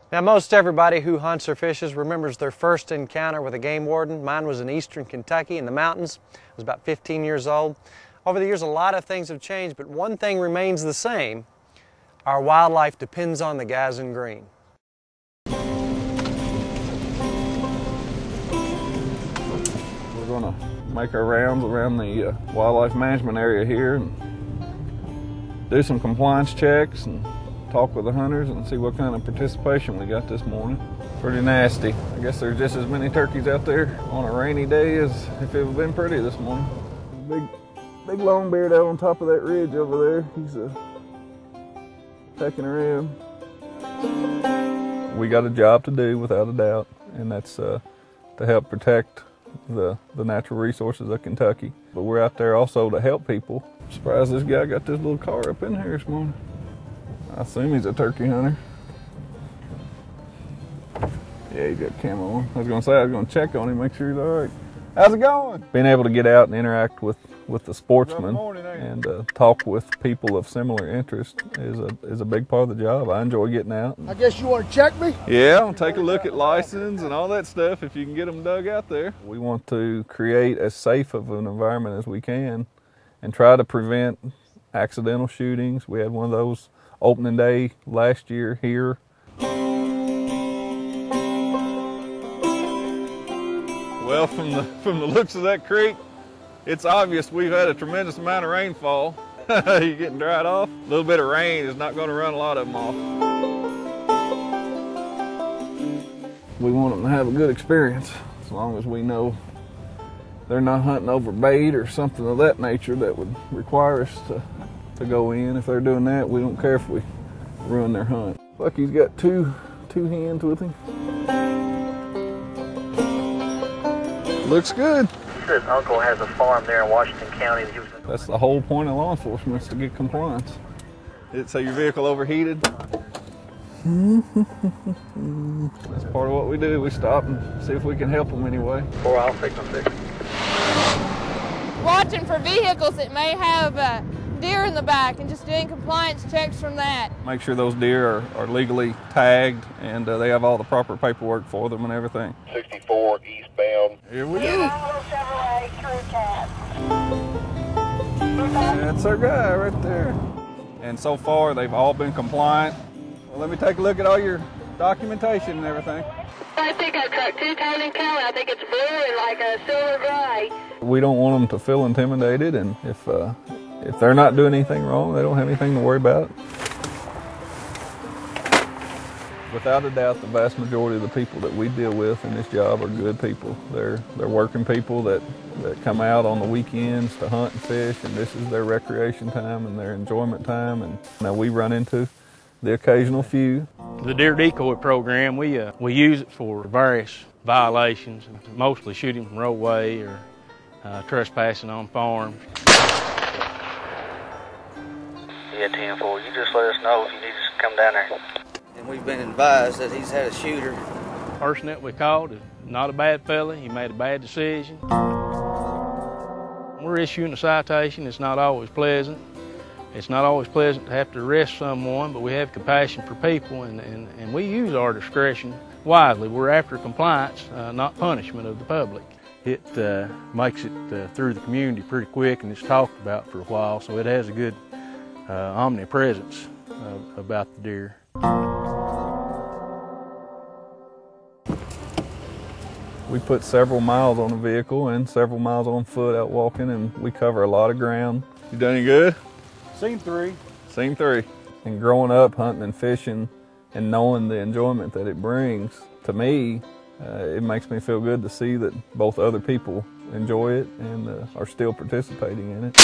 Now, most everybody who hunts or fishes remembers their first encounter with a game warden. Mine was in eastern Kentucky in the mountains. I was about 15 years old. Over the years, a lot of things have changed, but one thing remains the same. Our wildlife depends on the guys in green. We're going to make our rounds around the wildlife management area here and do some compliance checks and talk with the hunters and see what kind of participation we got this morning. Pretty nasty. I guess there's just as many turkeys out there on a rainy day as if it had been pretty this morning. Big longbeard out on top of that ridge over there. He's pecking around. We got a job to do without a doubt, and that's to help protect the natural resources of Kentucky. But we're out there also to help people. I'm surprised this guy got this little car up in here this morning. I assume he's a turkey hunter. Yeah, he's got camo on. I was going to say I was going to check on him, make sure he's all right. How's it going? Being able to get out and interact with the sportsmen and talk with people of similar interest is a big part of the job. I enjoy getting out. I guess you want to check me? Yeah, I'll take a look at license and all that stuff if you can get them dug out there. We want to create as safe of an environment as we can and try to prevent accidental shootings. We had one of those opening day last year here. Well, from the looks of that creek, it's obvious we've had a tremendous amount of rainfall. You're getting dried off. A little bit of rain is not going to run a lot of them off. We want them to have a good experience, as long as we know they're not hunting over bait or something of that nature that would require us to go in. If they're doing that, we don't care if we ruin their hunt. Lucky's got two hens with him. Looks good. His uncle has a farm there in Washington County. That's the whole point of law enforcement, is to get compliance. So your vehicle overheated? That's part of what we do. We stop and see if we can help them anyway. Or I'll fix them. Watching for vehicles that may have deer in the back and just doing compliance checks from that. Make sure those deer are legally tagged and they have all the proper paperwork for them and everything. 64 eastbound. Here we go. That's our guy right there. And so far they've all been compliant. Well, let me take a look at all your documentation and everything. I think I got two-tone in color. I think it's blue and like a silver gray. We don't want them to feel intimidated, and if they're not doing anything wrong, they don't have anything to worry about. Without a doubt, the vast majority of the people that we deal with in this job are good people. They're working people that come out on the weekends to hunt and fish, and this is their recreation time and their enjoyment time. And now we run into the occasional few. The deer decoy program, we use it for various violations, mostly shooting from roadway or trespassing on farms. Yeah, 10-4. You just let us know if you need us to come down there. And we've been advised that he's had a shooter. The person that we called is not a bad fella. He made a bad decision. We're issuing a citation. It's not always pleasant. It's not always pleasant to have to arrest someone, but we have compassion for people, and we use our discretion wisely. We're after compliance, not punishment of the public. It makes it through the community pretty quick, and it's talked about for a while, so it has a good omnipresence about the deer. We put several miles on a vehicle and several miles on foot out walking, and we cover a lot of ground. You done any good? Scene 3. Scene 3. And growing up hunting and fishing and knowing the enjoyment that it brings, to me, it makes me feel good to see that both other people enjoy it and are still participating in it.